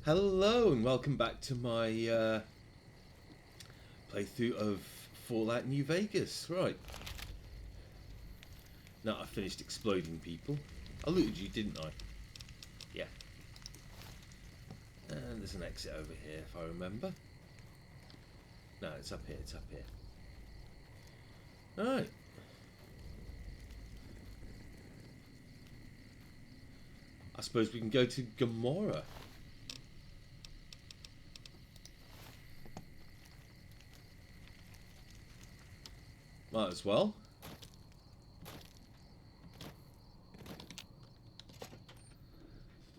Hello and welcome back to my playthrough of Fallout New Vegas. Right, now I finished exploding people. I looted you, didn't I? Yeah. And there's an exit over here if I remember. No, it's up here, it's up here. Alright. I suppose we can go to Gomorrah. Might as well.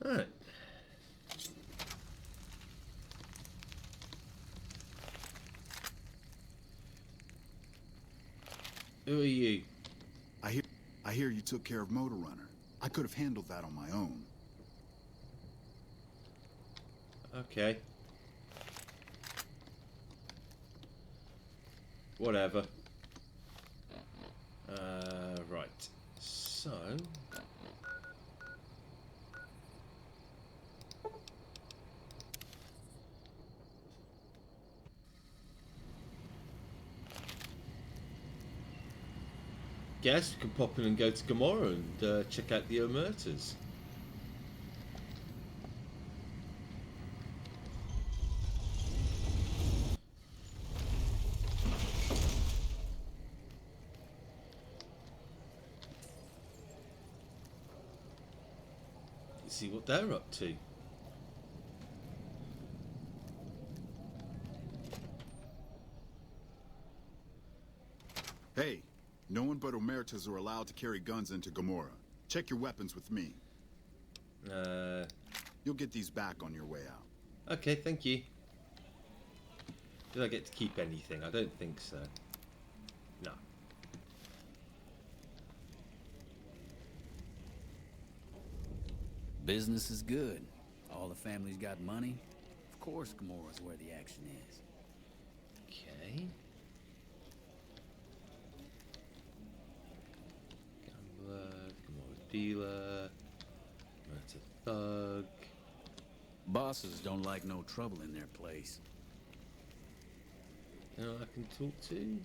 Alright. Who are you? I hear you took care of Motor Runner. I could have handled that on my own. Okay. Whatever. Right. So... guess we can pop in and go to Gomorrah and check out the Omertas. See what they're up to. Hey, no one but Omertas are allowed to carry guns into Gomorrah. Check your weapons with me. You'll get these back on your way out. Okay, thank you. Did I get to keep anything? I don't think so. No. Business is good. All the family's got money. Of course, Gomorrah's where the action is. Okay. Gambler, Gomorrah dealer, that's a thug. Bosses don't like no trouble in their place. Anyone I can talk to?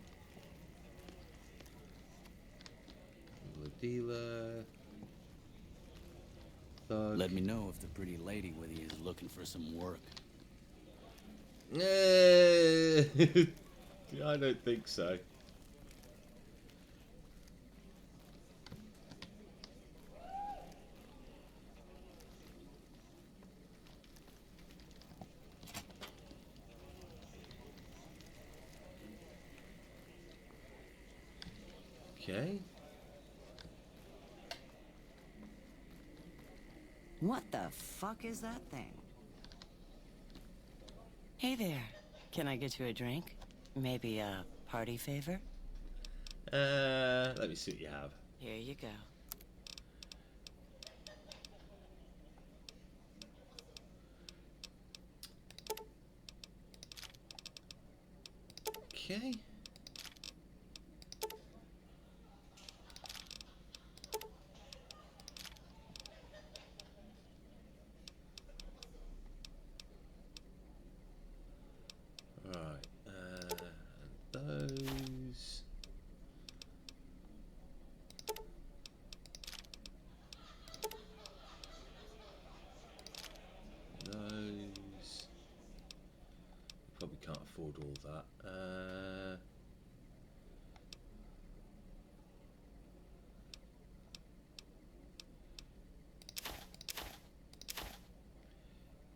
Gambler dealer. Thug. Let me know if the pretty lady with you is looking for some work. I don't think so. Okay. What the fuck is that thing? Hey there. Can I get you a drink? Maybe a party favor? Let me see what you have. Here you go. Okay. Right, and those. Those. Probably can't afford all that.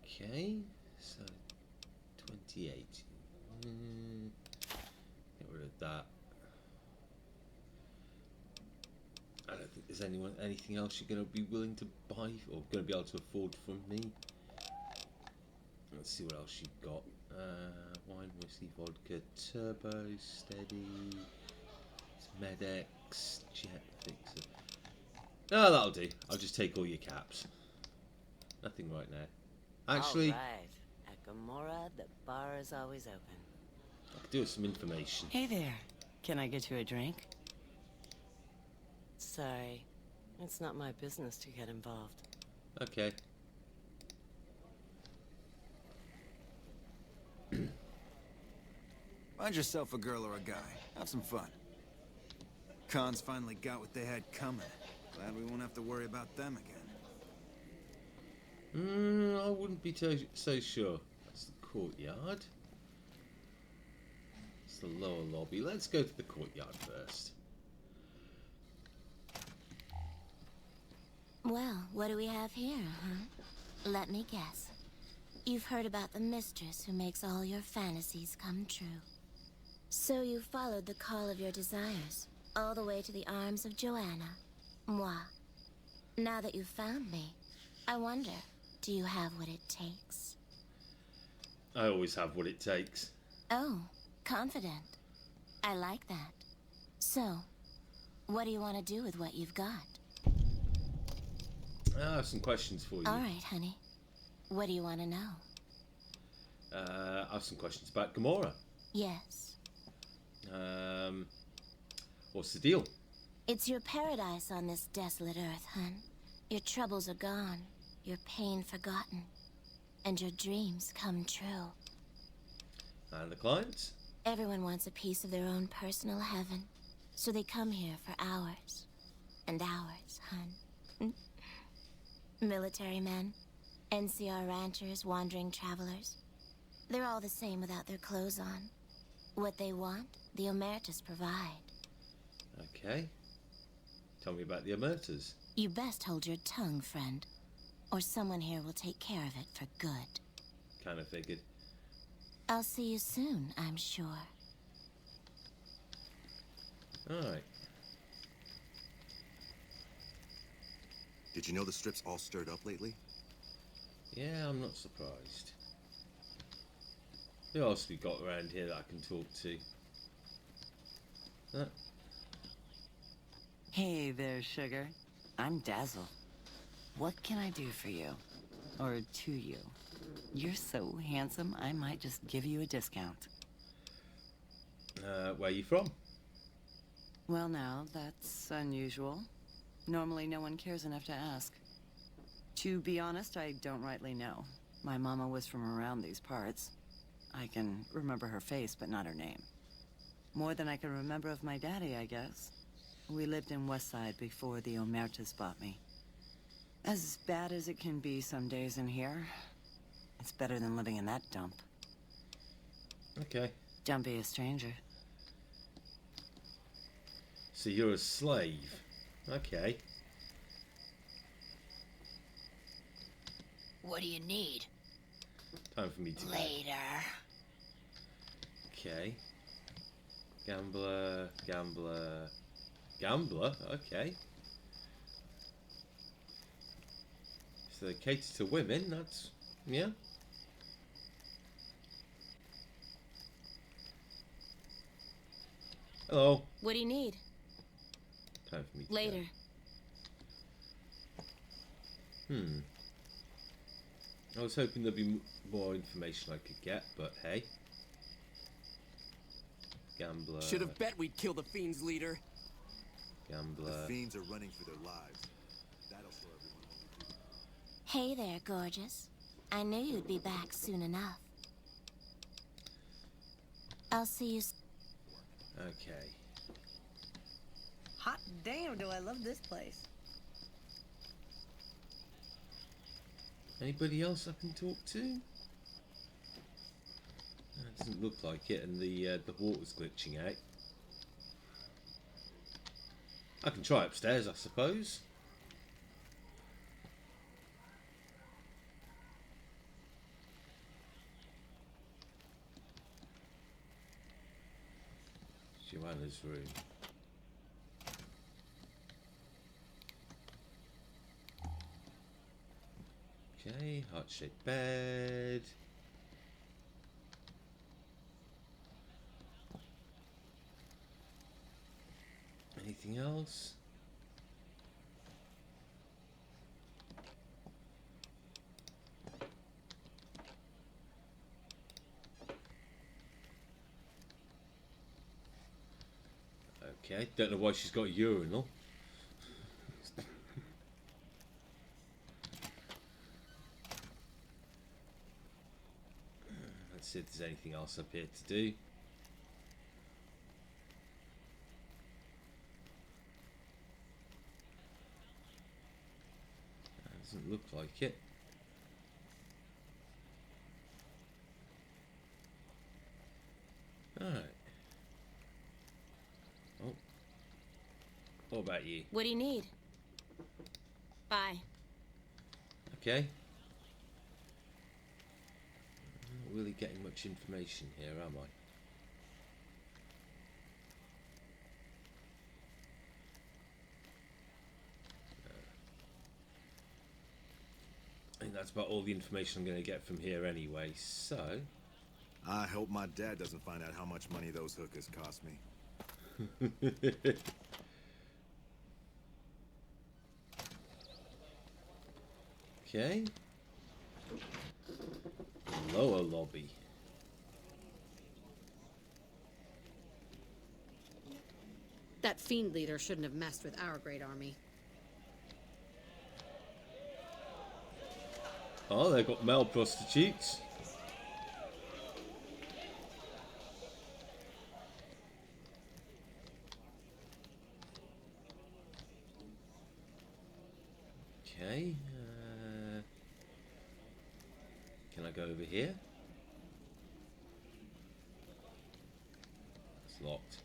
Okay, so 28. Get rid of that. I don't think there's anything else you're going to be willing to buy or going to be able to afford from me. Let's see what else you've got. Wine, whiskey, vodka, turbo, steady, Medex, jet fixer. No, that'll do. I'll just take all your caps. Nothing right now. Actually, All right. At Gomorrah, the bar is always open. I could do with some information. Hey there. Can I get you a drink? Sorry. It's not my business to get involved. Okay. Find yourself a girl or a guy. Have some fun. Cons finally got what they had coming. Glad we won't have to worry about them again. I wouldn't be so sure. That's the courtyard. It's the lower lobby. Let's go to the courtyard first. Well, what do we have here, huh? Let me guess. You've heard about the mistress who makes all your fantasies come true. So you followed the call of your desires, all the way to the arms of Joanna. Moi. Now that you've found me, I wonder, do you have what it takes? I always have what it takes. Oh, confident. I like that. So, what do you want to do with what you've got? I have some questions for you. All right, honey. What do you want to know? I have some questions about Gamora. Yes. What's the deal? It's your paradise on this desolate earth, hun. Your troubles are gone, your pain forgotten, and your dreams come true. And the clients? Everyone wants a piece of their own personal heaven, so they come here for hours and hours, hun. Military men, NCR ranchers, wandering travelers. They're all the same without their clothes on. What they want, the Omertas provide. Okay. Tell me about the Omertas. You best hold your tongue, friend, or someone here will take care of it for good. Kind of figured. I'll see you soon, I'm sure. Alright. Did you know the strip's all stirred up lately? Yeah, I'm not surprised. Who else we got around here that I can talk to? Hey there, sugar. I'm Dazzle. What can I do for you? Or to you? You're so handsome, I might just give you a discount. Where are you from? Well, now, that's unusual. Normally, no one cares enough to ask. To be honest, I don't rightly know. My mama was from around these parts. I can remember her face, but not her name. More than I can remember of my daddy, I guess. We lived in Westside before the Omertas bought me. As bad as it can be some days in here, it's better than living in that dump. Okay. Don't be a stranger. So you're a slave. Okay. What do you need? Time for me to go. Later. Okay. Gambler, gambler, gambler. Okay. So they cater to women. That's yeah. Hello. What do you need? Time for me to Later. Go. I was hoping there'd be more information I could get, but hey. Gambler. Should have bet we'd kill the Fiend's leader. Gambler. The fiends are running for their lives. That'll show everyone what we do. Hey there, gorgeous. I knew you'd be back soon enough. I'll see you. Okay. Hot damn, do I love this place. Anybody else I can talk to? It doesn't look like it, and the water's glitching out. I can try upstairs, I suppose. Joanna's room. Okay, heart-shaped bed. Anything else? Okay, don't know why she's got a urinal. Let's see if there's anything else up here to do. Doesn't look like it. Alright. Oh. What about you? What do you need? Bye. Okay. I'm not really getting much information here, am I? I think that's about all the information I'm going to get from here anyway, so... I hope my dad doesn't find out how much money those hookers cost me. Okay. Lower lobby. That fiend leader shouldn't have messed with our great army. Oh, they've got male prostitutes. Okay. Can I go over here? It's locked.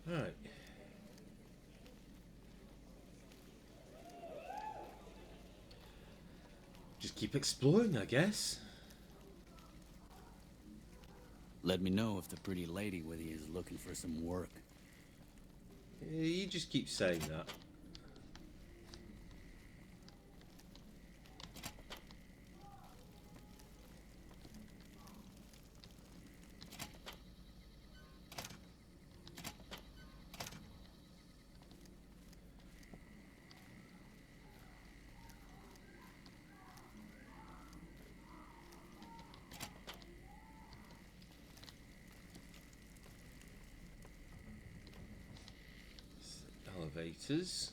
Alright. Just keep exploring, I guess. Let me know if the pretty lady with you is looking for some work. You just keep saying that. Elevators.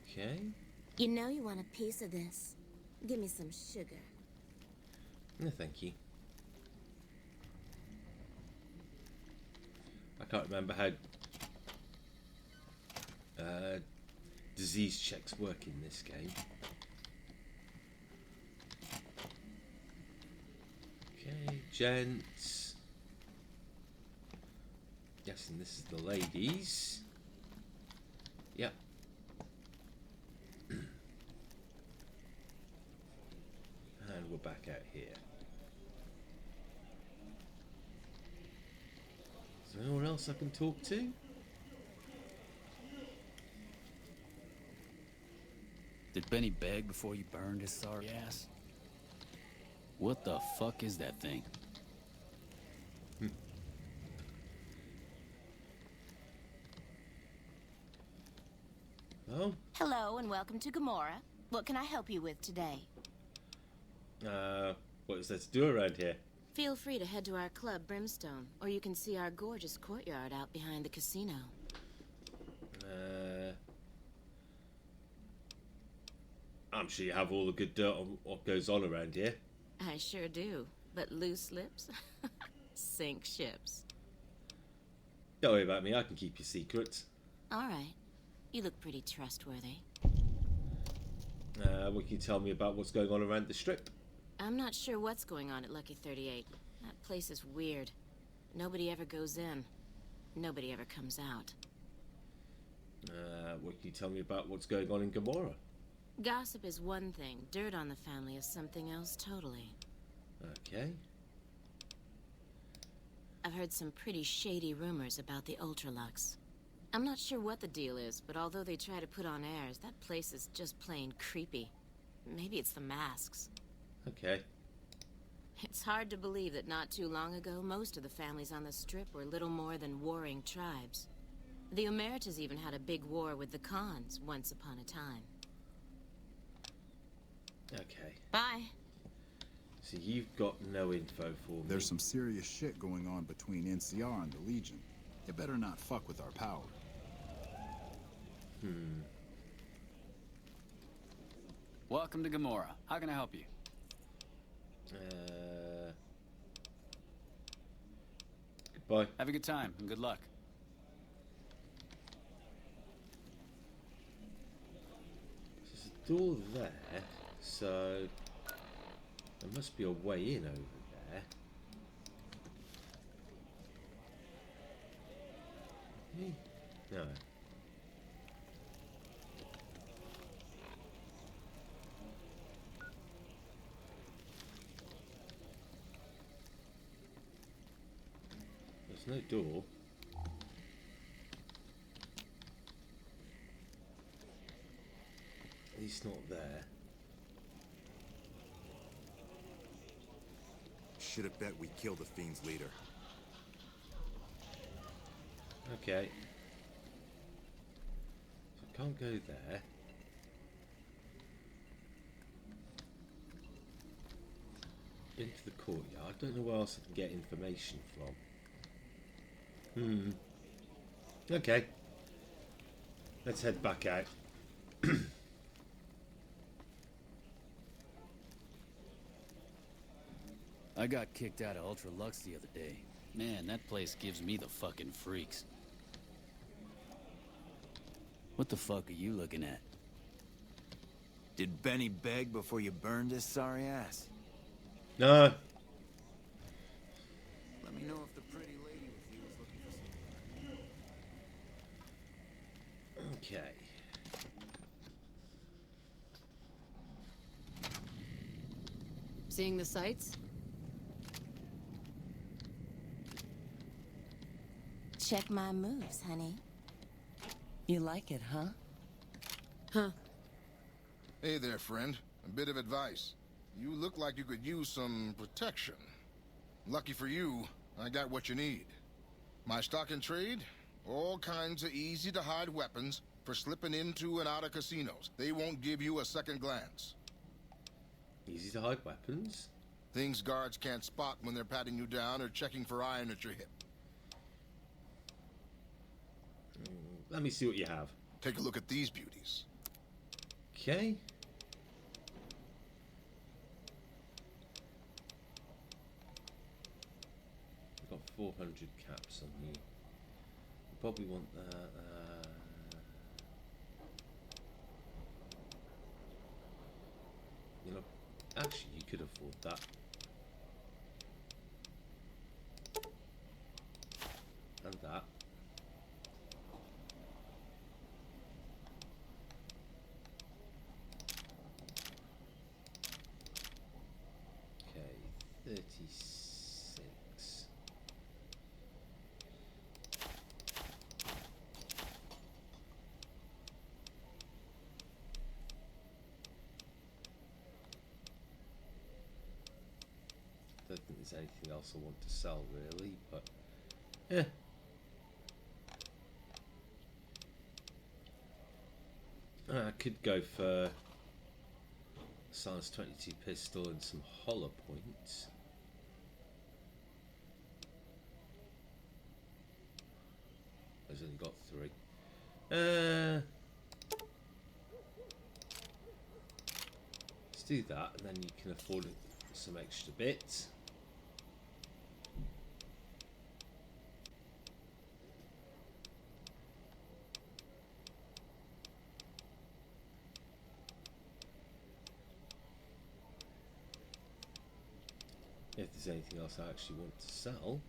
Okay. You know you want a piece of this. Give me some sugar. No, thank you. I can't remember how disease checks work in this game. Okay, gents. Guessing this is the ladies. Yep. And we're back out here. Is there anyone else I can talk to? Did Benny beg before you burned his sorry ass? What the fuck is that thing? Oh? Hello and welcome to Gomorrah. What can I help you with today? What is there to do around here? Feel free to head to our club, Brimstone, or you can see our gorgeous courtyard out behind the casino. I'm sure you have all the good dirt on what goes on around here. I sure do, but loose lips sink ships. Don't worry about me, I can keep your secrets. All right. You look pretty trustworthy. What can you tell me about what's going on around the strip? I'm not sure what's going on at Lucky 38. That place is weird. Nobody ever goes in. Nobody ever comes out. What can you tell me about what's going on in Gomorrah? Gossip is one thing. Dirt on the family is something else totally. Okay. I've heard some pretty shady rumors about the Ultralux. I'm not sure what the deal is, but although they try to put on airs, that place is just plain creepy. Maybe it's the masks. Okay. It's hard to believe that not too long ago, most of the families on the Strip were little more than warring tribes. The Emeritus even had a big war with the Khans once upon a time. Okay. Bye. So you've got no info for me. There's some serious shit going on between NCR and the Legion. They better not fuck with our power. Welcome to Gomorrah. How can I help you? Goodbye. Have a good time and good luck. door there, so there must be a way in over there. No. There's no door. He's not there. Should have bet we killed the Fiend's leader. Okay. So I can't go there. Into the courtyard. I don't know where else I can get information from. Okay. Let's head back out. I got kicked out of Ultra Lux the other day. Man, that place gives me the fucking freaks. What the fuck are you looking at? Did Benny beg before you burned his sorry ass? No. Let me know if the pretty lady with you is looking for some. Okay. Seeing the sights? Check my moves, honey. You like it, huh? Huh. Hey there, friend. A bit of advice. You look like you could use some protection. Lucky for you, I got what you need. My stock and trade? All kinds of easy-to-hide weapons for slipping into and out of casinos. They won't give you a second glance. Easy to hide weapons? Things guards can't spot when they're patting you down or checking for iron at your hip. Let me see what you have. Take a look at these beauties. Okay. I've got 400 caps on you. Probably want that. You know, actually, you could afford that. And that. Okay, 36. Don't think there's anything else I want to sell really, but yeah. I could go for a size 22 pistol and some hollow points. I've only got 3. Let's do that, and then you can afford some extra bits. If there's anything else I actually want to sell.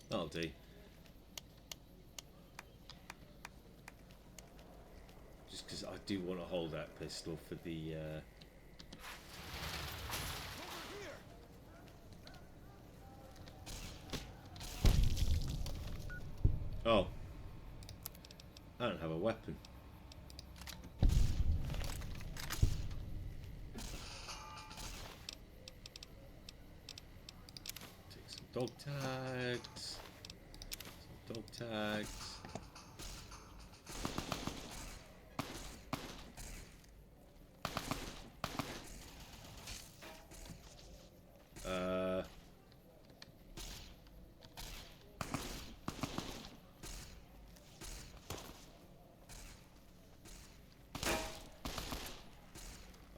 That'll do. Just because I do want to hold that pistol for the Oh, I don't have a weapon. Take some dog tags. Some dog tags.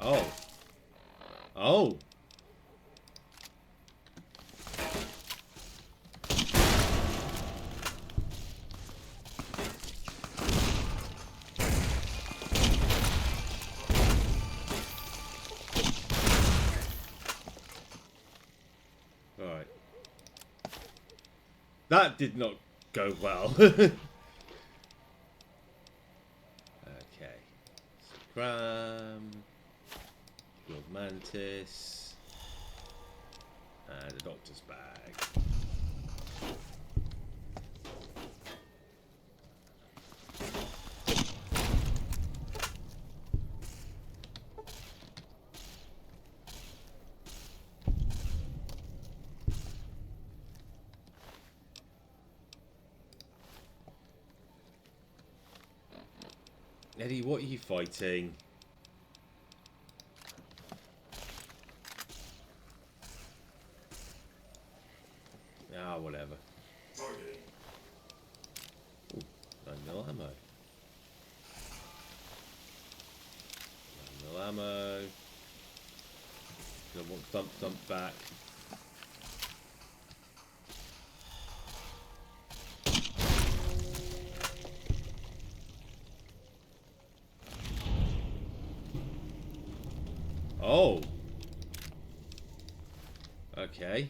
Oh. Oh. Alright. That did not go well. Okay. Scram. Gold mantis. And a doctor's bag. Eddie, what are you fighting? Ah, whatever. Ooh, 9mm ammo. 9mm ammo. Don't want dump back. Oh. Okay.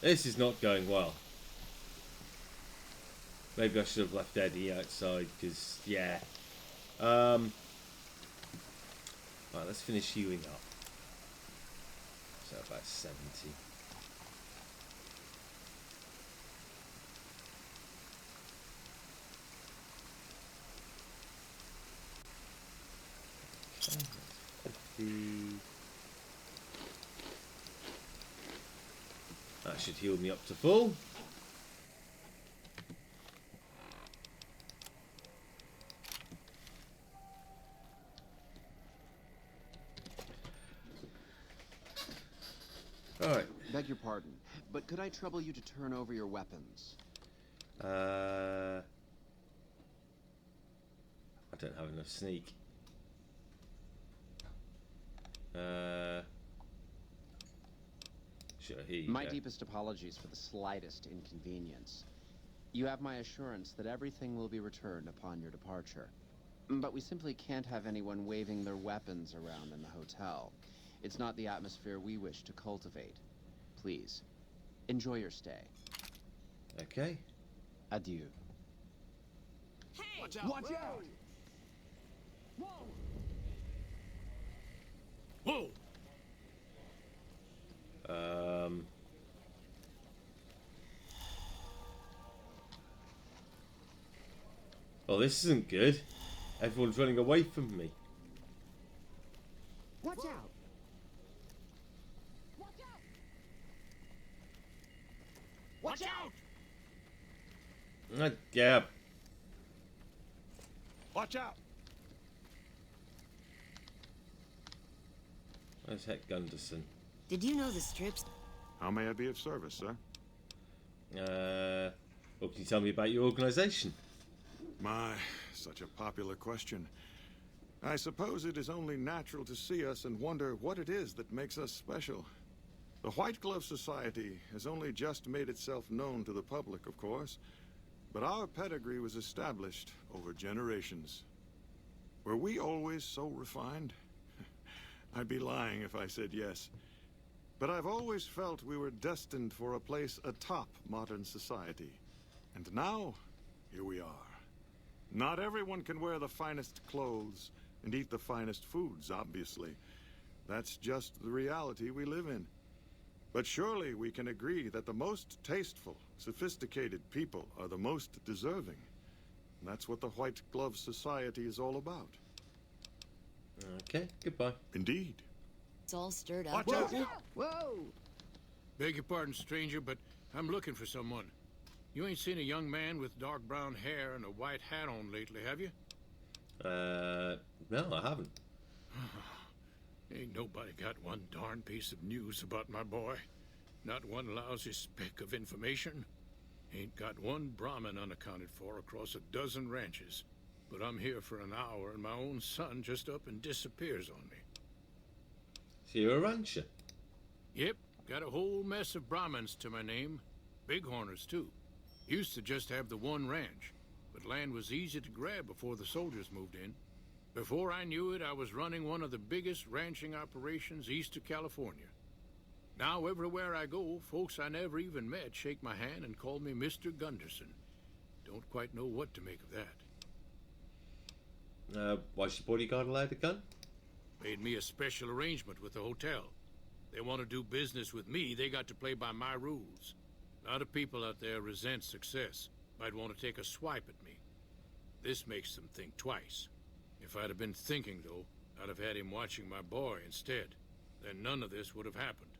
This is not going well. Maybe I should have left Eddie outside, because, yeah. Right, let's finish healing up. So about 70. Okay, that's 50. That should heal me up to full. Alright. Beg your pardon, but could I trouble you to turn over your weapons? I don't have enough sneak. Sure, here you My go. deepest apologies for the slightest inconvenience. You have my assurance that everything will be returned upon your departure. But we simply can't have anyone waving their weapons around in the hotel. It's not the atmosphere we wish to cultivate. Please, enjoy your stay. Okay. Adieu. Hey! Watch out! Watch out! Whoa! Whoa! Well, this isn't good. Everyone's running away from me. Watch out! Watch out! Watch out! Yeah. Watch out! Where's Heck Gunderson? Did you know the strips? How may I be of service, sir? Well, can you tell me about your organization? My, such a popular question. I suppose it is only natural to see us and wonder what it is that makes us special. The White Glove Society has only just made itself known to the public, of course, but our pedigree was established over generations. Were we always so refined? I'd be lying if I said yes. But I've always felt we were destined for a place atop modern society. And now, here we are. Not everyone can wear the finest clothes and eat the finest foods, obviously. That's just the reality we live in. But surely we can agree that the most tasteful, sophisticated people are the most deserving. And that's what the White Glove Society is all about. Okay, goodbye. Indeed. It's all stirred up. Watch out! Whoa! Beg your pardon, stranger, but I'm looking for someone. You ain't seen a young man with dark brown hair and a white hat on lately, have you? No, I haven't. Ain't nobody got one darn piece of news about my boy. Not one lousy speck of information. Ain't got one Brahmin unaccounted for across a dozen ranches. But I'm here for an hour and my own son just up and disappears on me. So you're a rancher? Yep, got a whole mess of Brahmins to my name. Bighorners, too. Used to just have the one ranch, but land was easy to grab before the soldiers moved in. Before I knew it, I was running one of the biggest ranching operations east of California. Now, everywhere I go, folks I never even met shake my hand and call me Mr. Gunderson. Don't quite know what to make of that. Why's your bodyguard allowed a gun? Made me a special arrangement with the hotel. They want to do business with me, they got to play by my rules. A lot of people out there resent success. Might want to take a swipe at me. This makes them think twice. If I'd have been thinking, though, I'd have had him watching my boy instead. Then none of this would have happened.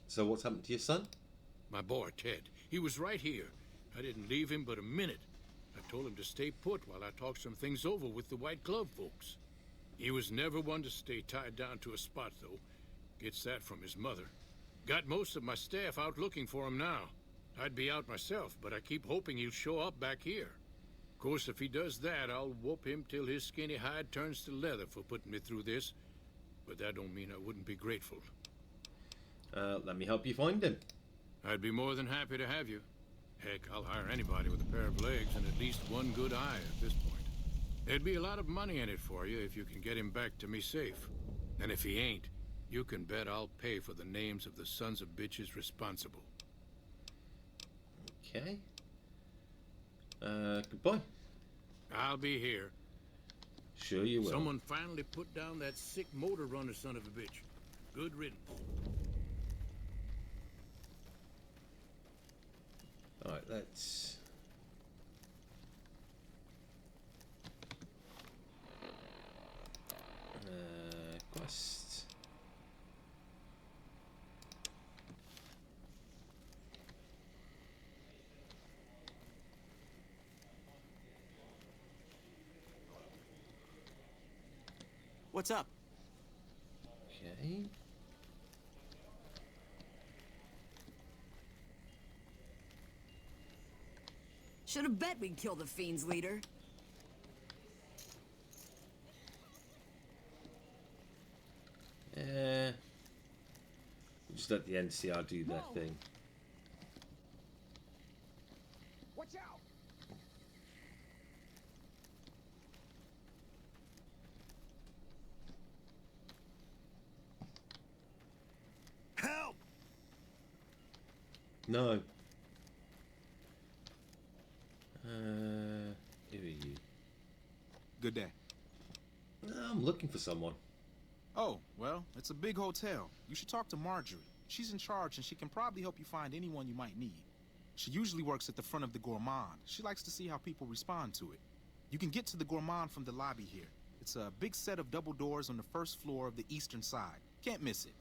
So what's happened to your son? My boy, Ted. He was right here. I didn't leave him but a minute. I told him to stay put while I talked some things over with the White Glove folks. He was never one to stay tied down to a spot, though. Gets that from his mother. Got most of my staff out looking for him now. I'd be out myself, but I keep hoping he'll show up back here. Of course, if he does that, I'll whoop him till his skinny hide turns to leather for putting me through this. But that don't mean I wouldn't be grateful. Let me help you find him. I'd be more than happy to have you. Heck, I'll hire anybody with a pair of legs and at least one good eye at this point. There'd be a lot of money in it for you if you can get him back to me safe. And if he ain't, you can bet I'll pay for the names of the sons of bitches responsible. Okay. Goodbye. I'll be here. Sure you will. Someone finally put down that sick motor runner son of a bitch. Good riddance. Alright, let's... quest. What's up? Okay. Should have bet we'd kill the Fiend's leader. Just let the NCR do their thing. Watch out! Help! No. Who are you? Good day. I'm looking for someone. Oh, well, it's a big hotel. You should talk to Marjorie. She's in charge and she can probably help you find anyone you might need. She usually works at the front of the Gourmand. She likes to see how people respond to it. You can get to the Gourmand from the lobby here. It's a big set of double doors on the first floor of the eastern side. Can't miss it.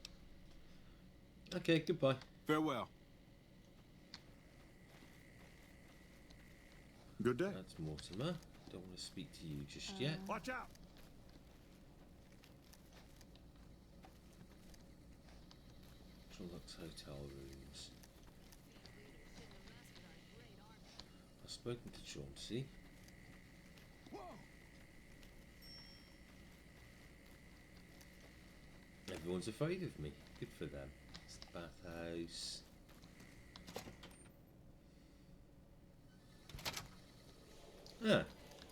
Okay, goodbye. Farewell. Good day. That's Mortimer. Don't want to speak to you just yet. Watch out! Lux hotel rooms. I've spoken to Chauncey. Everyone's afraid of me. Good for them. It's the bathhouse. Ah,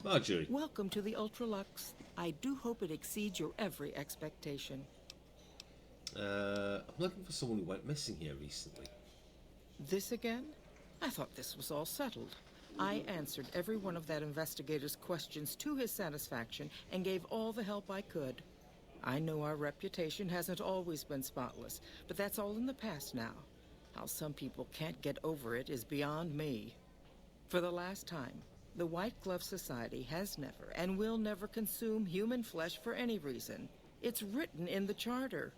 Marjorie. Welcome to the Ultralux. I do hope it exceeds your every expectation. I'm looking for someone who went missing here recently. This again? I thought this was all settled. I answered every one of that investigator's questions to his satisfaction and gave all the help I could. I know our reputation hasn't always been spotless, but that's all in the past now. How some people can't get over it is beyond me. For the last time, the White Glove Society has never and will never consume human flesh for any reason. It's written in the charter.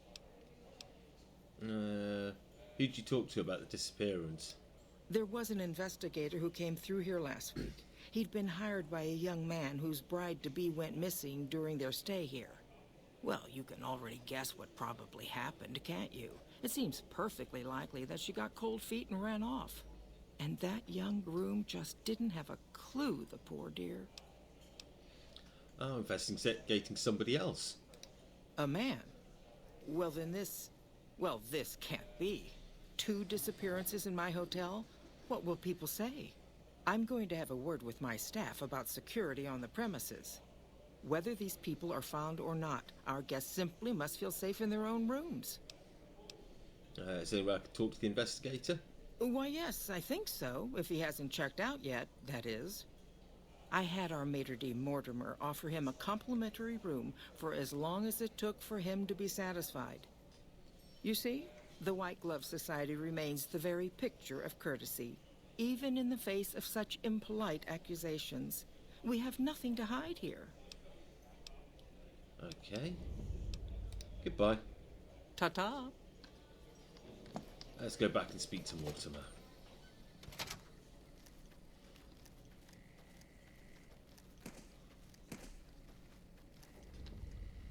Who'd you talk to about the disappearance? There was an investigator who came through here last week. He'd been hired by a young man whose bride-to-be went missing during their stay here. Well, you can already guess what probably happened, can't you? It seems perfectly likely that she got cold feet and ran off. And that young groom just didn't have a clue, the poor dear. Oh, investigating somebody else. A man? Well, then this can't be. 2 disappearances in my hotel? What will people say? I'm going to have a word with my staff about security on the premises. Whether these people are found or not, our guests simply must feel safe in their own rooms. Is anyone I could talk to the investigator? Why, yes, I think so, if he hasn't checked out yet, that is. I had our maitre d' Mortimer offer him a complimentary room for as long as it took for him to be satisfied. You see, the White Glove Society remains the very picture of courtesy, even in the face of such impolite accusations. We have nothing to hide here. Okay. Goodbye. Ta-ta. Let's go back and speak to Mortimer.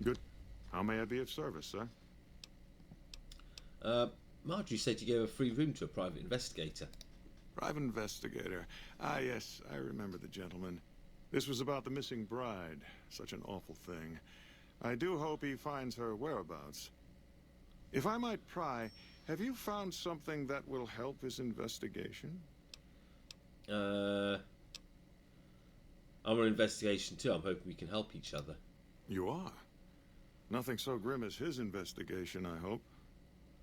Good. How may I be of service, sir? Marjorie said you gave a free room to a private investigator. Private investigator. Ah, yes, I remember the gentleman. This was about the missing bride. Such an awful thing. I do hope he finds her whereabouts. If I might pry, have you found something that will help his investigation? I'm on investigation too. I'm hoping we can help each other. You are? Nothing so grim as his investigation, I hope.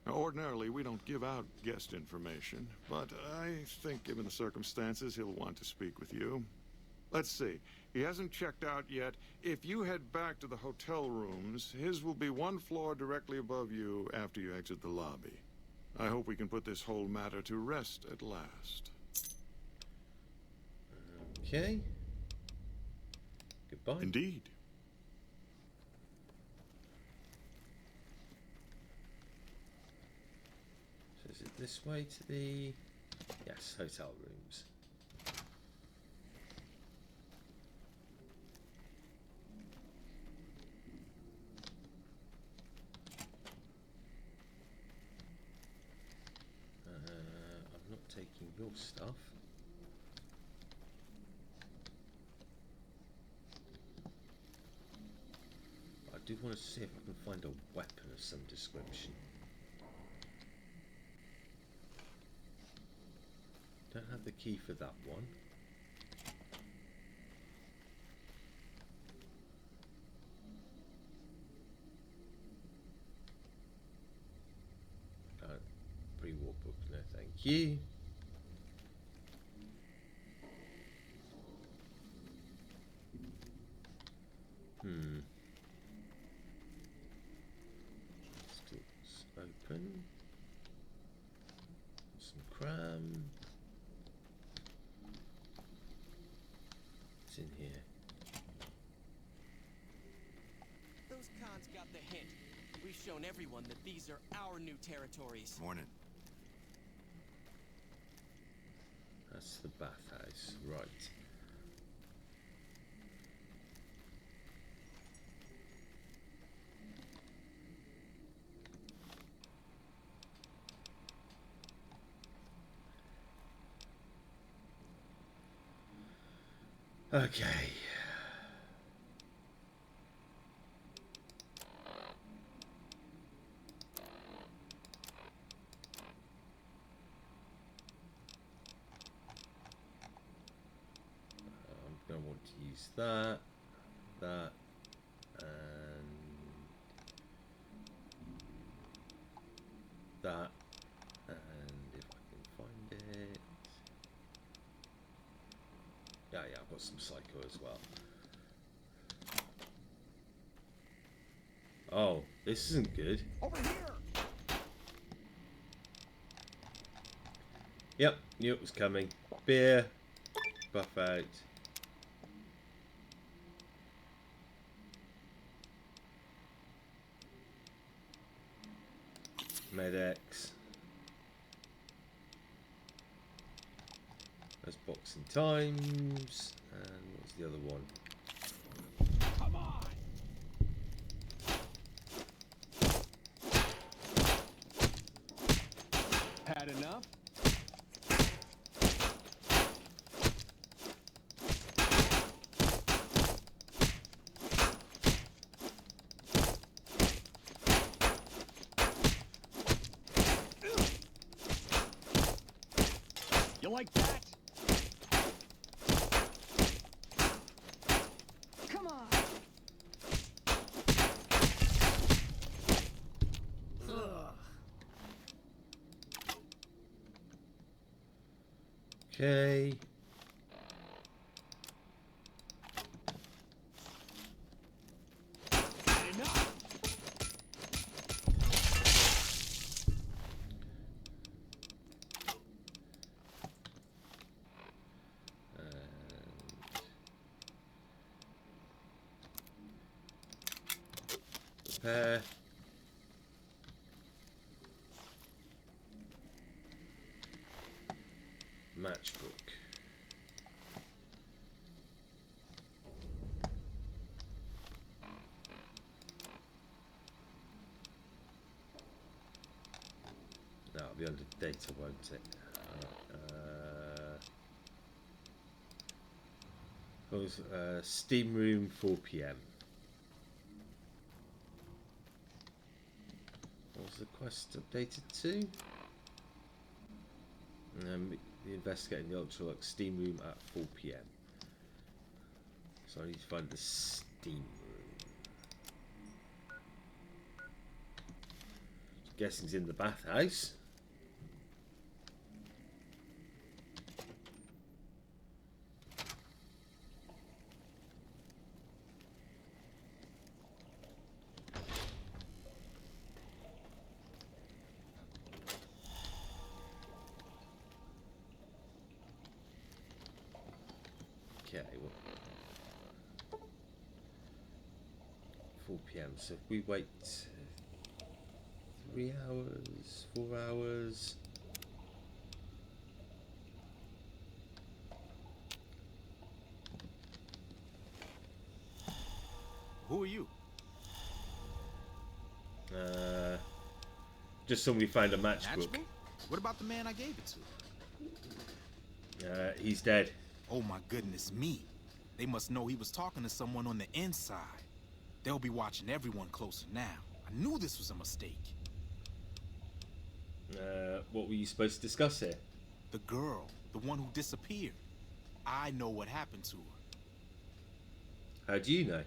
Now, ordinarily, we don't give out guest information, but I think given the circumstances, he'll want to speak with you. Let's see. He hasn't checked out yet. If you head back to the hotel rooms, his will be 1 floor directly above you after you exit the lobby. I hope we can put this whole matter to rest at last. Okay. Goodbye. Indeed. So is it this way to the... Yes, hotel rooms. I'm not taking your stuff. I do want to see if I can find a weapon of some description. Don't have the key for that one. Pre-war book, no thank you. Stills open. Some cram. What's in here? Those cons got the hint. We've shown everyone that these are our new territories. Morning. That's the bathhouse, right. Okay. I'm going to want to use that, and that, and if I can find it. Yeah, I've got some psycho as well. Oh, this isn't good. Over here! Yep, knew it was coming. Beer, buff out. Med-X. There's boxing times. And what's the other one? Come on! You like that? Come on. Ugh. Okay. Enough. Repair. Matchbook. That'll be under data, won't it? Steam room 4 PM. What was the quest updated to? The investigating the Ultralux steam room at 4 PM. So I need to find the steam room. Guessing it's in the bathhouse. Okay, well, 4 PM. So if we wait 3 hours, 4 hours. Who are you? Just somebody found a matchbook. What about the man I gave it to? He's dead. Oh my goodness me. They must know he was talking to someone on the inside. They'll be watching everyone closer now. I knew this was a mistake. What were you supposed to discuss here? The girl, the one who disappeared. I know what happened to her. How do you know?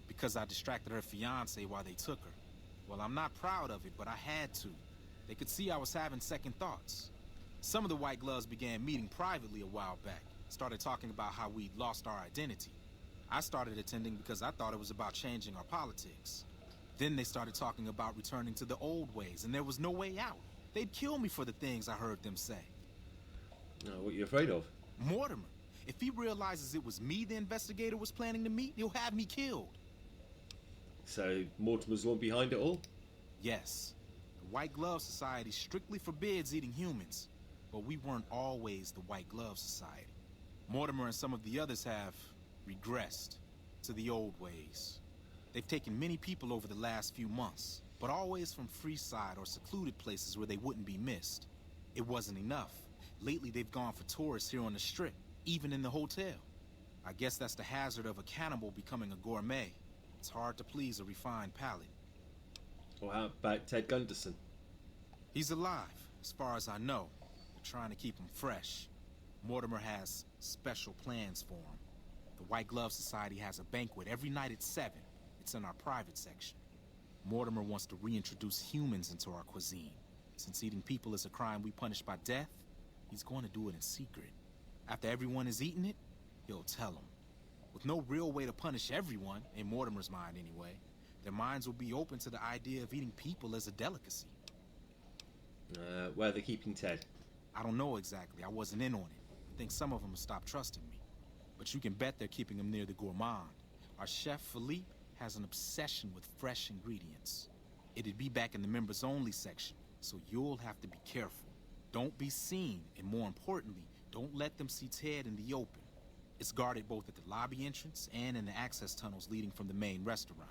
Because I distracted her fiance while they took her. Well, I'm not proud of it, but I had to. They could see I was having second thoughts. Some of the White Gloves began meeting privately a while back. Started talking about how we'd lost our identity. I started attending because I thought it was about changing our politics. Then they started talking about returning to the old ways, and there was no way out. They'd kill me for the things I heard them say. What are you afraid of? Mortimer. If he realizes it was me the investigator was planning to meet, he'll have me killed. So Mortimer's the one behind it all? Yes. The White Glove Society strictly forbids eating humans, but we weren't always the White Glove Society. Mortimer and some of the others have regressed to the old ways. They've taken many people over the last few months, but always from Freeside or secluded places where they wouldn't be missed. It wasn't enough. Lately they've gone for tourists here on the Strip, even in the hotel. I guess that's the hazard of a cannibal becoming a gourmet. It's hard to please a refined palate. Well, how about Ted Gunderson? He's alive, as far as I know. They're trying to keep him fresh. Mortimer has special plans for him. The White Glove Society has a banquet every night at 7. It's in our private section. Mortimer wants to reintroduce humans into our cuisine. Since eating people is a crime we punish by death, he's going to do it in secret. After everyone has eaten it, he'll tell them. With no real way to punish everyone, in Mortimer's mind anyway, their minds will be open to the idea of eating people as a delicacy. Where are they keeping Ted? I don't know exactly. I wasn't in on it. I think some of them have stopped trusting me. But you can bet they're keeping him near the gourmand. Our chef, Philippe, has an obsession with fresh ingredients. It'd be back in the members-only section, so you'll have to be careful. Don't be seen, and more importantly, don't let them see Ted in the open. It's guarded both at the lobby entrance and in the access tunnels leading from the main restaurant.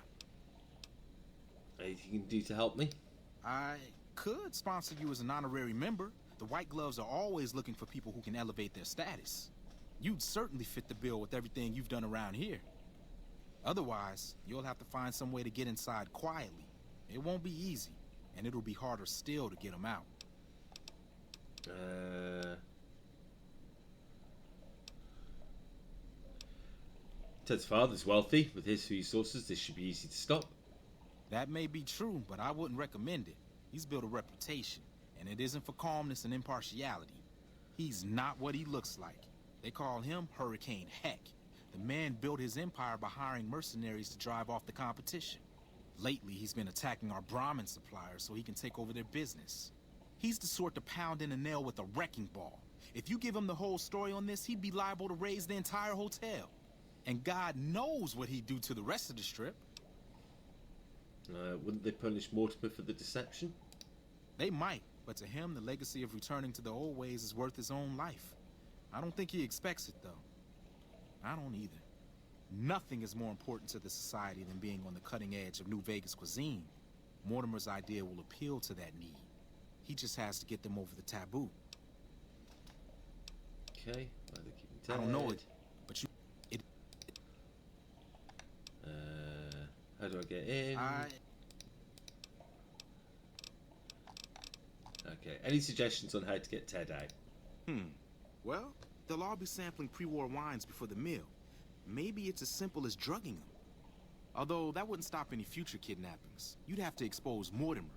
Anything you can do to help me? I could sponsor you as an honorary member. The White Gloves are always looking for people who can elevate their status. You'd certainly fit the bill with everything you've done around here. Otherwise, you'll have to find some way to get inside quietly. It won't be easy, and it'll be harder still to get them out. Ted's father's wealthy. With his resources, this should be easy to stop. That may be true, but I wouldn't recommend it. He's built a reputation, and it isn't for calmness and impartiality. He's not what he looks like. They call him Hurricane Heck. The man built his empire by hiring mercenaries to drive off the competition. Lately, he's been attacking our Brahmin suppliers so he can take over their business. He's the sort to pound in a nail with a wrecking ball. If you give him the whole story on this, he'd be liable to raise the entire hotel. And God knows what he'd do to the rest of the strip. Wouldn't they punish Mortimer for the deception? They might, but to him, the legacy of returning to the old ways is worth his own life. I don't think he expects it, though. I don't either. Nothing is more important to the society than being on the cutting edge of New Vegas cuisine. Mortimer's idea will appeal to that need. He just has to get them over the taboo. Okay, well, they keep me dead. I don't know it, but you... How do I get in? Okay, any suggestions on how to get Ted out? Well, they'll all be sampling pre-war wines before the meal. Maybe it's as simple as drugging them. Although that wouldn't stop any future kidnappings. You'd have to expose Mortimer,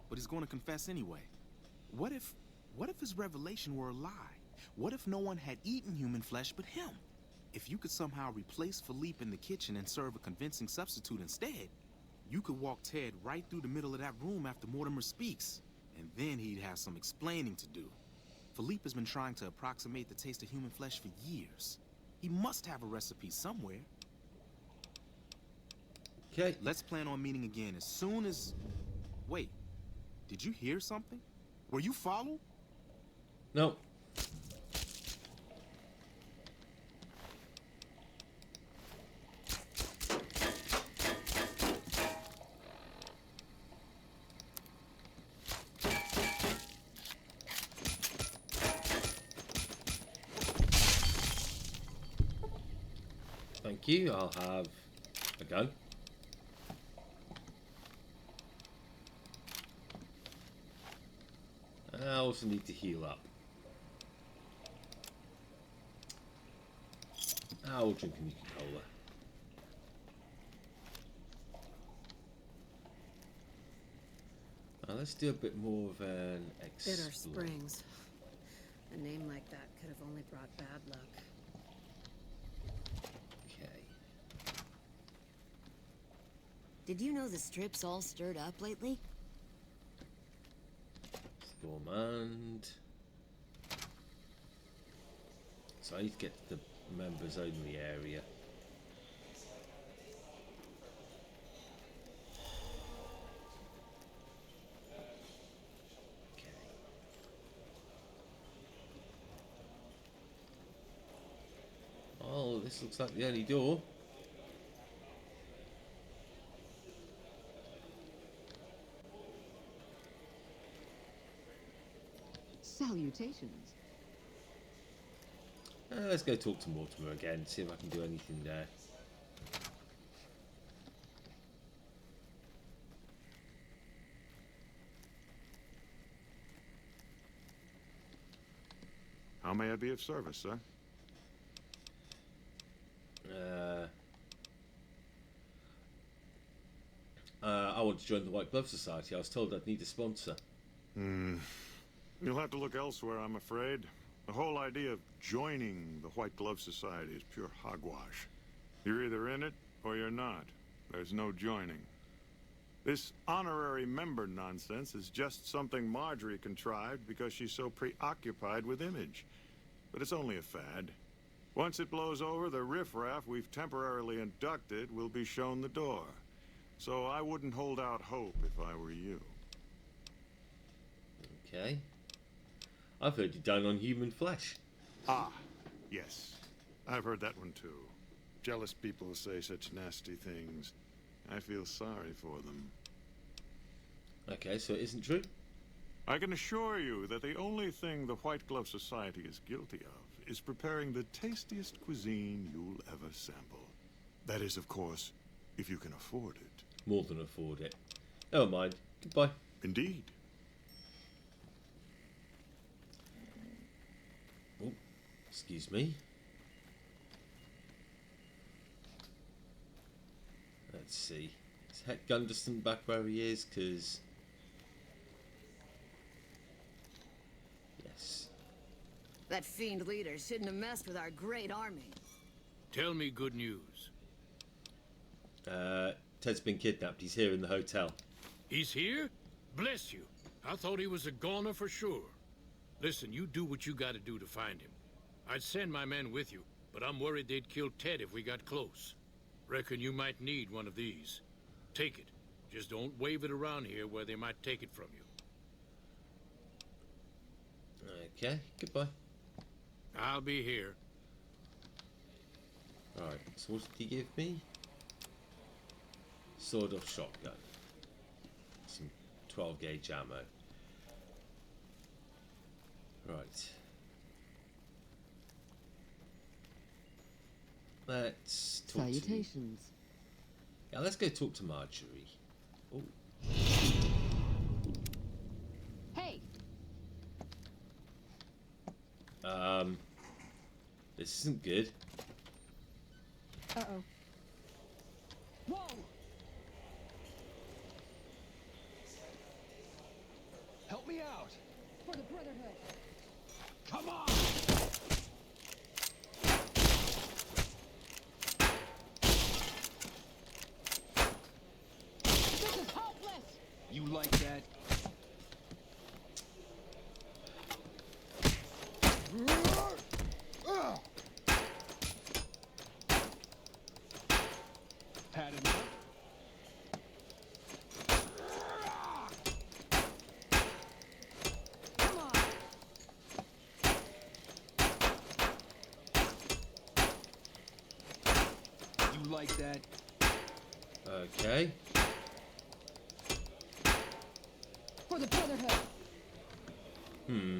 but he's going to confess anyway. What if his revelation were a lie? What if no one had eaten human flesh but him? If you could somehow replace Philippe in the kitchen and serve a convincing substitute instead, you could walk Ted right through the middle of that room after Mortimer speaks, and then he'd have some explaining to do. Philippe has been trying to approximate the taste of human flesh for years. He must have a recipe somewhere. Okay. Let's plan on meeting again as soon as... Wait, did you hear something? Were you followed? No. Thank you, I'll have a gun. I also need to heal up. I'll drink a Nuka-Cola. Let's do a bit more of an explore. Bitter Springs. A name like that could have only brought bad luck. Did you know the strip's all stirred up lately? Gourmand. So I need to get to the members only area. Okay. Oh, this looks like the only door. Salutations. Let's go talk to Mortimer again, see if I can do anything there. How may I be of service, sir? I want to join the White Glove Society. I was told I'd need a sponsor. You'll have to look elsewhere, I'm afraid. The whole idea of joining the White Glove Society is pure hogwash. You're either in it or you're not. There's no joining. This honorary member nonsense is just something Marjorie contrived because she's so preoccupied with image. But it's only a fad. Once it blows over, the riffraff we've temporarily inducted will be shown the door. So I wouldn't hold out hope if I were you. Okay. I've heard you're down on human flesh. Ah, yes. I've heard that one too. Jealous people say such nasty things. I feel sorry for them. Okay, so it isn't true? I can assure you that the only thing the White Glove Society is guilty of is preparing the tastiest cuisine you'll ever sample. That is, of course, if you can afford it. More than afford it. Never mind. Goodbye. Indeed. Oh, excuse me. Het Gunderson back where he is, because... Yes. That fiend leader shouldn't have messed with our great army. Tell me good news. Ted's been kidnapped. He's here in the hotel. He's here? Bless you. I thought he was a goner for sure. Listen, you do what you gotta do to find him. I'd send my men with you, but I'm worried they'd kill Ted if we got close. Reckon you might need one of these. Take it. Just don't wave it around here where they might take it from you. Okay, goodbye. I'll be here. Alright, so what did he give me? Sawed-off shotgun. Some 12 gauge ammo. Right. Let's talk Salutations. Yeah, let's go talk to Marjorie. Oh. Hey! This isn't good. Uh-oh. Whoa! Help me out. For the Brotherhood. Come on. This is hopeless! You like that? Had enough? Come on! You like that? Okay. For the Brotherhood. Hmm.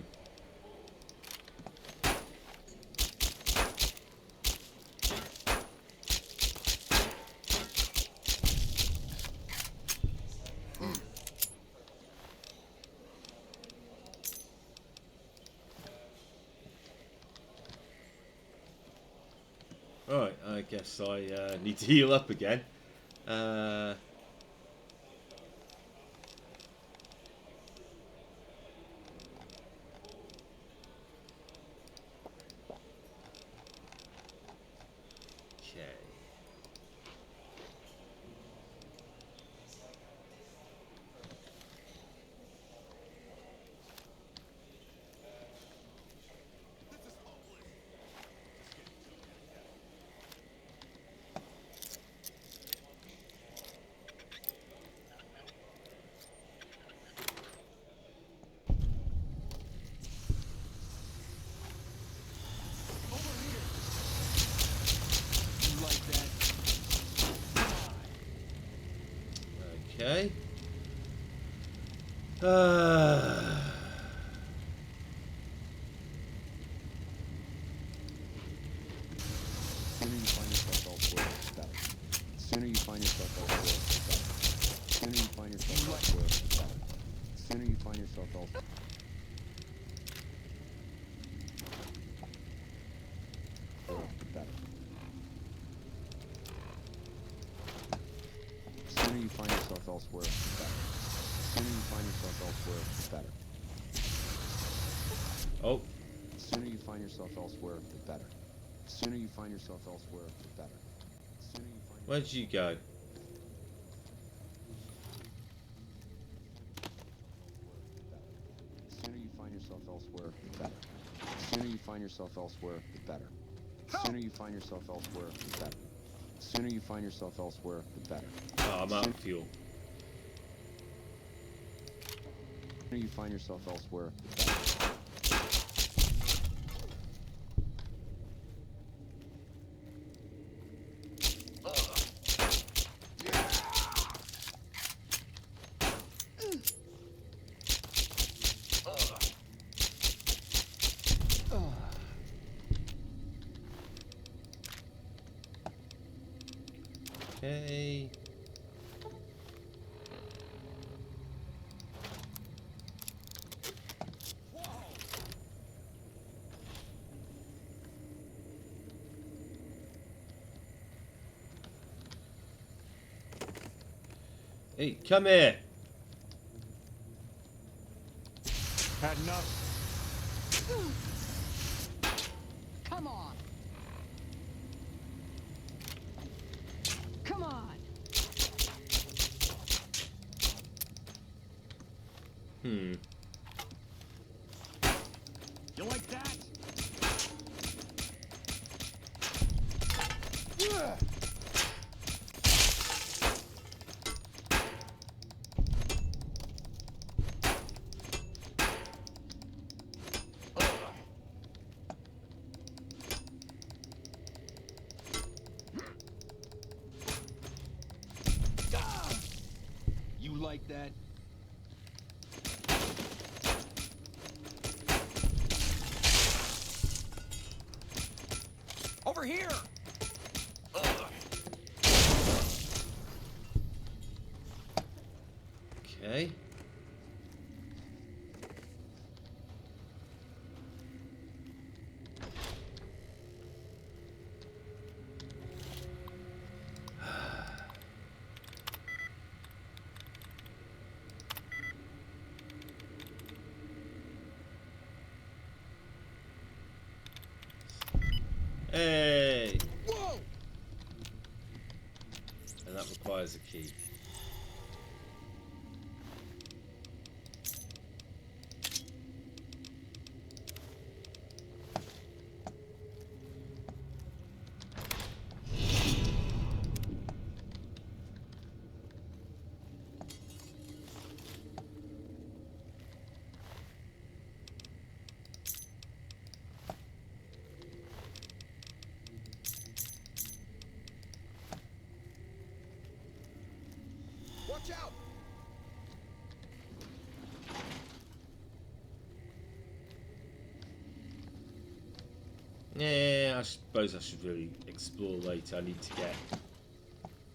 Alright, I guess I need to heal up again. Okay. You like that? Okay. Sooner you find yourself elsewhere, the better. Sooner you find yourself elsewhere, the better. Sooner you find yourself elsewhere, the better. Sooner you find yourself elsewhere. The better. Sooner you find yourself elsewhere, the better. Sooner you find yourself elsewhere, the better. Oh. Sooner you find yourself elsewhere, the better. Sooner you find yourself elsewhere, the better. Sooner you find Where'd you go? Sooner you find yourself elsewhere, the better. Sooner you find yourself elsewhere, the better. Sooner you find yourself elsewhere, the better. Sooner you find yourself elsewhere, the better. Oh, I'm out of fuel. Sooner you find yourself elsewhere, the better. Okay. Hey, come here. Had enough. Come on. Come on. Hmm. You like that? You like that? Over here! Okay. Hey! Whoa! And that requires a key. Watch out! Yeah, I suppose I should really explore later. I need to get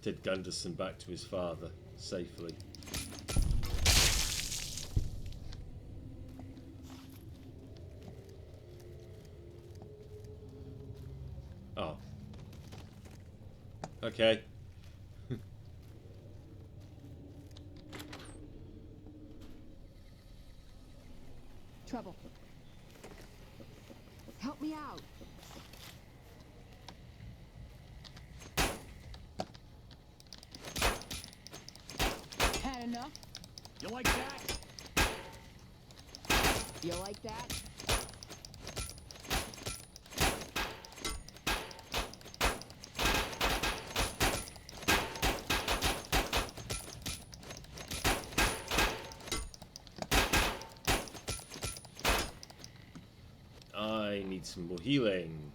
Ted Gunderson back to his father safely. Oh. Okay. Trouble. Help me out. Had enough? You like that? You like that? I need some more healing.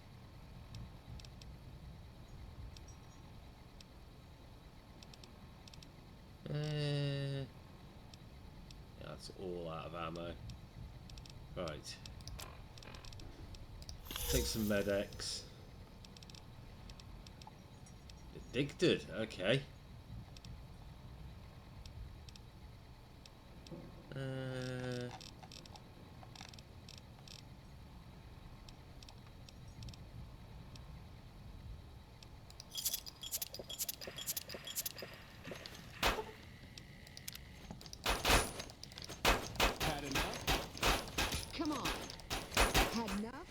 That's all out of ammo. Right. Take some Med-X. Addicted, okay. Had enough? Come on. Had enough?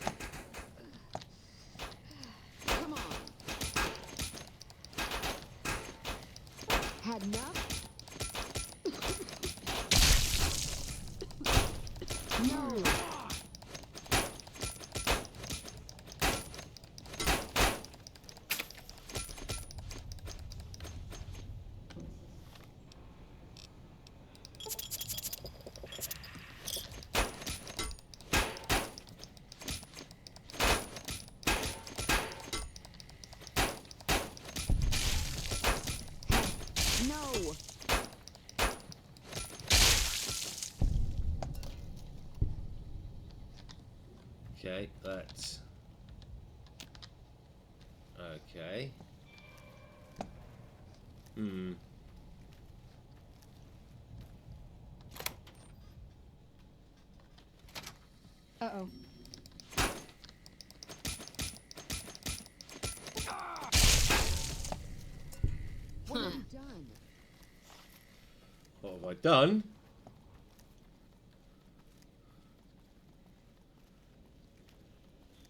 Come on. Had enough? No. No. Okay, that's... Okay. Hmm. Uh-oh. What have you done? Am I done?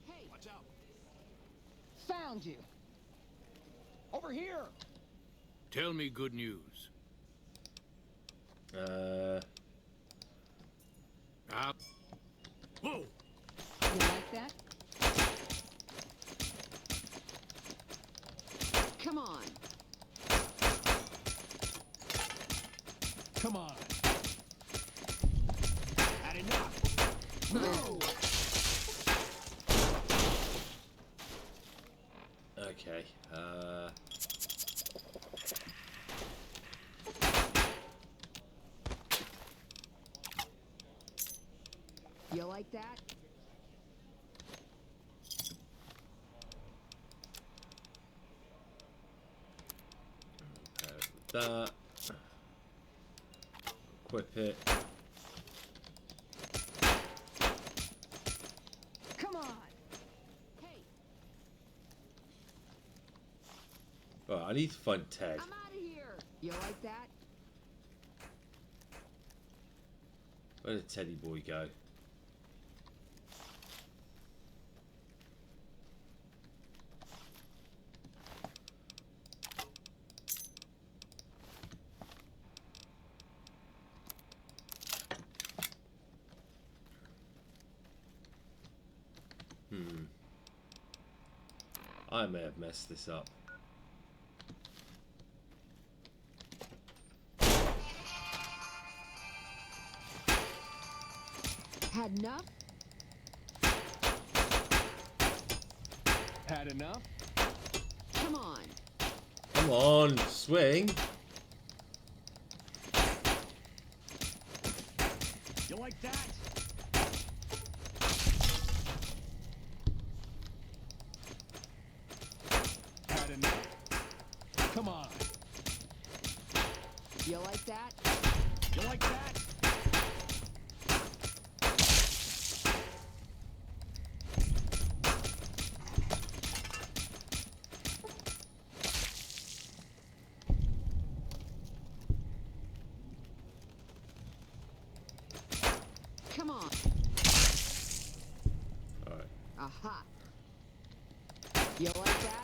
Hey! Watch out! Found you! Over here! Tell me good news. Whoa! You like that? Come on! Come on. Had enough. No! Okay. You like that? That. Equip it. Come on! Hey! Right, I need to find Ted. I'm out of here! You like that? Where did Teddy boy go? I may have messed this up. Had enough? Had enough? Come on! Come on, swing. You like that? Had enough? Come on. You like that? You like that? Come on! Alright. Aha! You like that?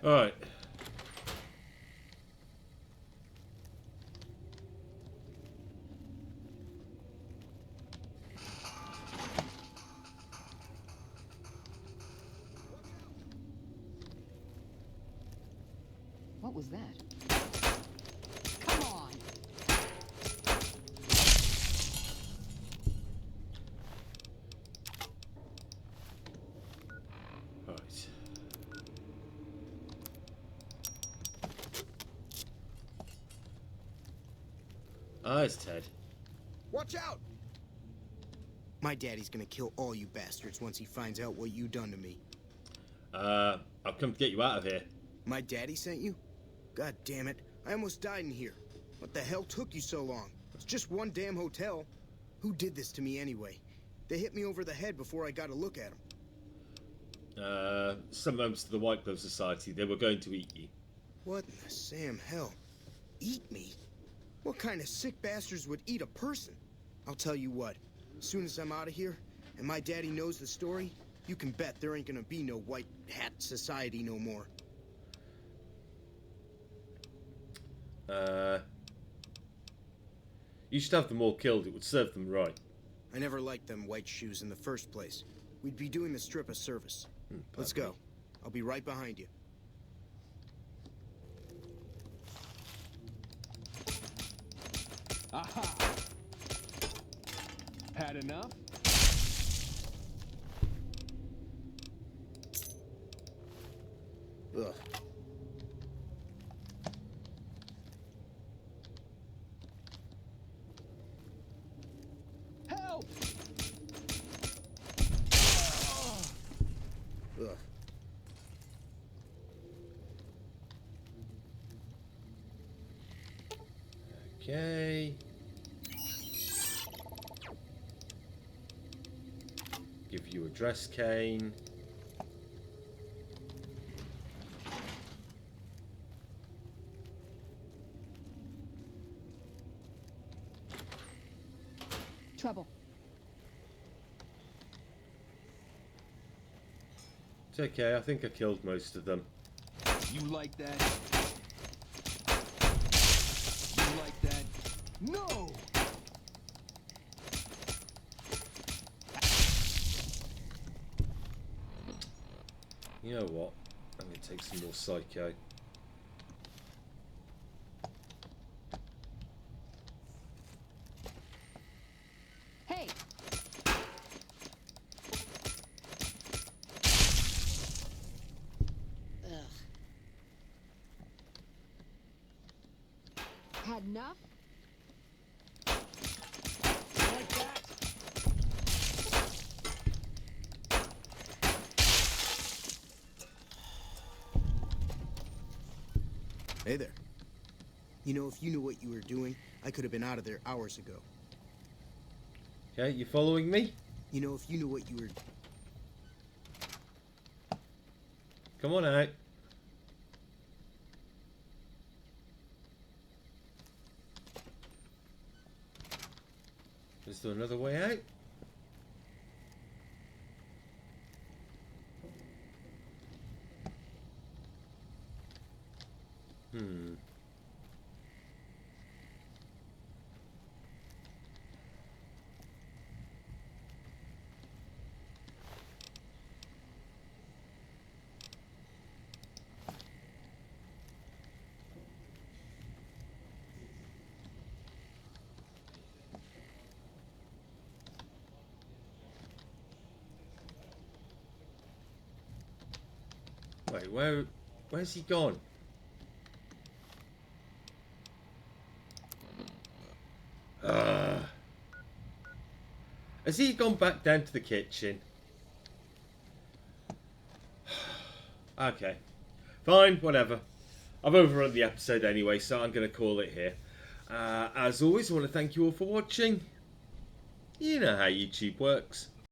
Alright. What was that? Come on! Alright. Ah, it's Ted. Watch out! My daddy's gonna kill all you bastards once he finds out what you done to me. I've come to get you out of here. My daddy sent you? God damn it. I almost died in here. What the hell took you so long? It's just one damn hotel. Who did this to me anyway? They hit me over the head before I got a look at them. Some members of the White Glove Society, they were going to eat you. What in the Sam hell? Eat me? What kind of sick bastards would eat a person? I'll tell you what. As soon as I'm out of here, and my daddy knows the story, you can bet there ain't gonna be no White Hat Society no more. You should have them all killed. It would serve them right. I never liked them white shoes in the first place. We'd be doing the strip a service. Let's go. I'll be right behind you. Aha! Had enough? Ugh. Help! Ugh. Okay. Give View address cane. Trouble. It's okay, I think I killed most of them. You like that? You like that? No! You know what? I'm going to take some more psycho. Hey! Ugh. Had enough? Like that? Hey there. You know, if you knew what you were doing, I could have been out of there hours ago. Okay, you following me? You know, if you knew what you were... Come on out. Is there another way out? Hmm. Wait, where's he gone? Has he gone back down to the kitchen? Okay. Fine, whatever. I've overrun the episode anyway, so I'm going to call it here. As always, I want to thank you all for watching. You know how YouTube works.